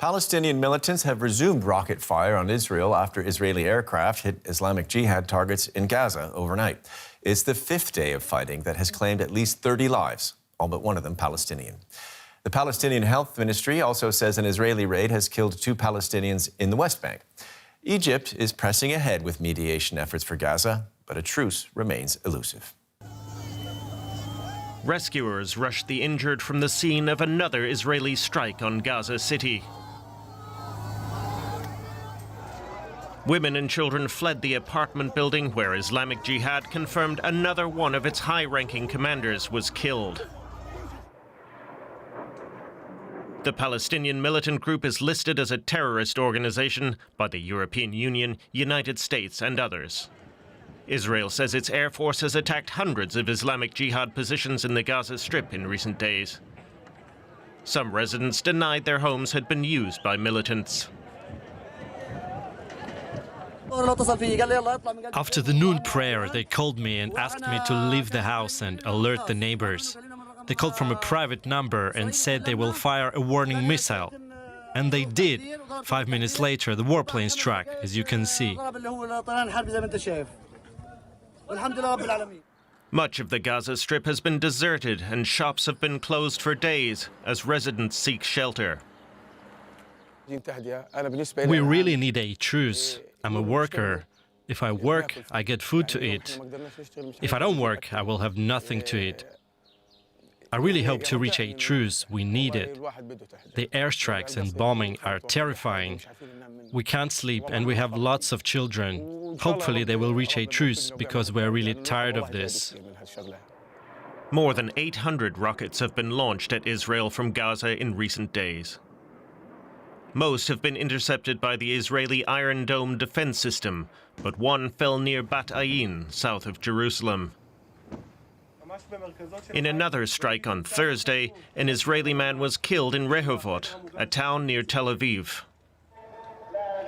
Palestinian militants have resumed rocket fire on Israel after Israeli aircraft hit Islamic Jihad targets in Gaza overnight. It's the fifth day of fighting that has claimed at least 30 lives, all but one of them Palestinian. The Palestinian Health Ministry also says an Israeli raid has killed 2 Palestinians in the West Bank. Egypt is pressing ahead with mediation efforts for Gaza, but a truce remains elusive. Rescuers rushed the injured from the scene of another Israeli strike on Gaza City. Women and children fled the apartment building where Islamic Jihad confirmed another one of its high-ranking commanders was killed. The Palestinian militant group is listed as a terrorist organization by the European Union, United States and others. Israel says its air force has attacked hundreds of Islamic Jihad positions in the Gaza Strip in recent days. Some residents denied their homes had been used by militants. After the noon prayer, they called me and asked me to leave the house and alert the neighbors. They called from a private number and said they will fire a warning missile. And they did. 5 minutes later, the warplane struck, as you can see. Much of the Gaza Strip has been deserted and shops have been closed for days as residents seek shelter. We really need a truce. I'm a worker. If I work, I get food to eat. If I don't work, I will have nothing to eat. I really hope to reach a truce. We need it. The airstrikes and bombing are terrifying. We can't sleep and we have lots of children. Hopefully they will reach a truce because we're really tired of this. More than 800 rockets have been launched at Israel from Gaza in recent days. Most have been intercepted by the Israeli Iron Dome defense system, but one fell near Bat Ayin, south of Jerusalem. In another strike on Thursday, an Israeli man was killed in Rehovot, a town near Tel Aviv.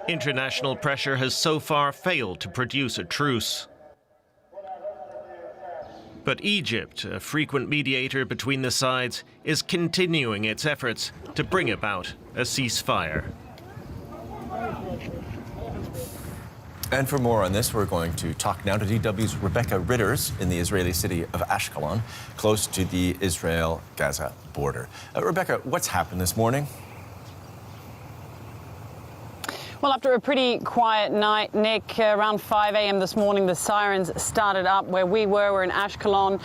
International pressure has so far failed to produce a truce. But Egypt, a frequent mediator between the sides, is continuing its efforts to bring about a ceasefire. And for more on this, we're going to talk now to DW's Rebecca Ritters in the Israeli city of Ashkelon, close to the Israel-Gaza border. Rebecca, what's happened this morning? Well, after a pretty quiet night, Nick, around 5 a.m. this morning, the sirens started up where we were. We're in Ashkelon.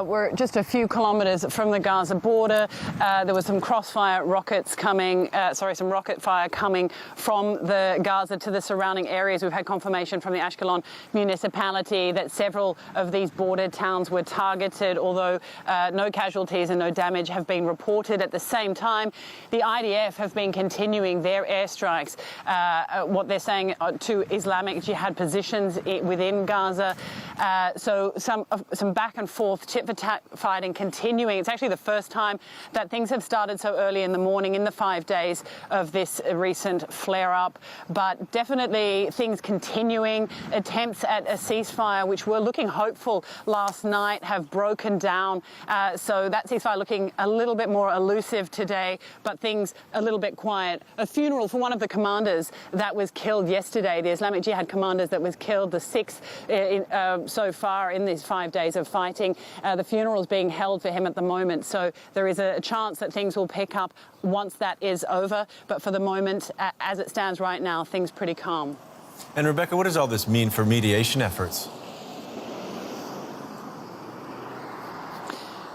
We're just a few kilometers from the Gaza border. There was some crossfire rockets coming, some rocket fire coming from the Gaza to the surrounding areas. We've had confirmation from the Ashkelon municipality that several of these border towns were targeted, although no casualties and no damage have been reported. At the same time, the IDF have been continuing their airstrikes. What they're saying to Islamic Jihad positions within Gaza. So some back and forth tit-for-tat fighting continuing. It's actually the first time that things have started so early in the morning in the 5 days of this recent flare-up. But definitely things continuing. Attempts at a ceasefire, which were looking hopeful last night, have broken down. So that ceasefire looking a little bit more elusive today, but things a little bit quiet. A funeral for one of the commanders that was killed yesterday, the Islamic Jihad commanders that was killed, the 6th so far in these 5 days of fighting. The funeral is being held for him at the moment, so there is a chance that things will pick up once that is over. But for the moment, as it stands right now, things pretty calm. And Rebecca, what does all this mean for mediation efforts?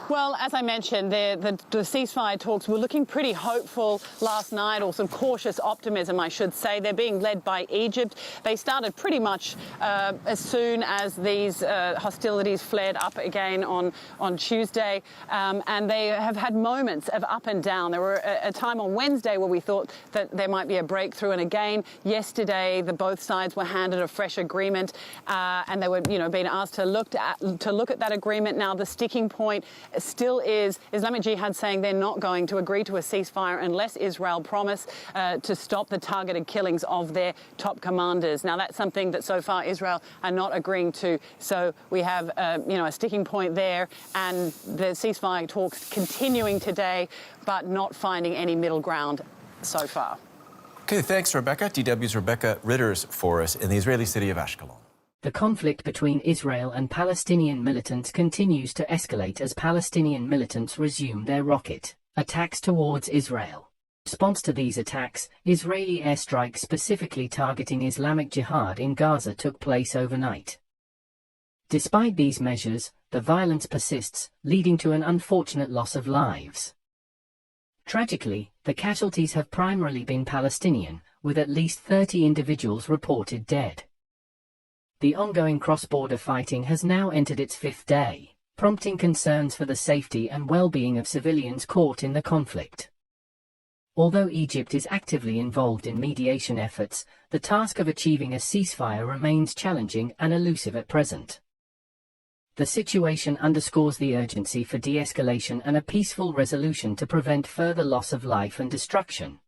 Well, as I mentioned, the ceasefire talks were looking pretty hopeful last night, or some cautious optimism, I should say. They're being led by Egypt. They started pretty much as soon as these hostilities flared up again on Tuesday, and they have had moments of up and down. There were a time on Wednesday where we thought that there might be a breakthrough, and again yesterday both sides were handed a fresh agreement, and they were being asked to look at that agreement. Now the sticking point still is Islamic Jihad saying they're not going to agree to a ceasefire unless Israel promise to stop the targeted killings of their top commanders. Now, that's something that so far Israel are not agreeing to. So we have, a sticking point there, and the ceasefire talks continuing today, but not finding any middle ground so far. Okay, thanks, Rebecca. DW's Rebecca Ritters for us in the Israeli city of Ashkelon. The conflict between Israel and Palestinian militants continues to escalate as Palestinian militants resume their rocket attacks towards Israel. In response to these attacks, Israeli airstrikes specifically targeting Islamic Jihad in Gaza took place overnight. Despite these measures, the violence persists, leading to an unfortunate loss of lives. Tragically, the casualties have primarily been Palestinian, with at least 30 individuals reported dead. The ongoing cross-border fighting has now entered its 5th day, prompting concerns for the safety and well-being of civilians caught in the conflict. Although Egypt is actively involved in mediation efforts, the task of achieving a ceasefire remains challenging and elusive at present. The situation underscores the urgency for de-escalation and a peaceful resolution to prevent further loss of life and destruction.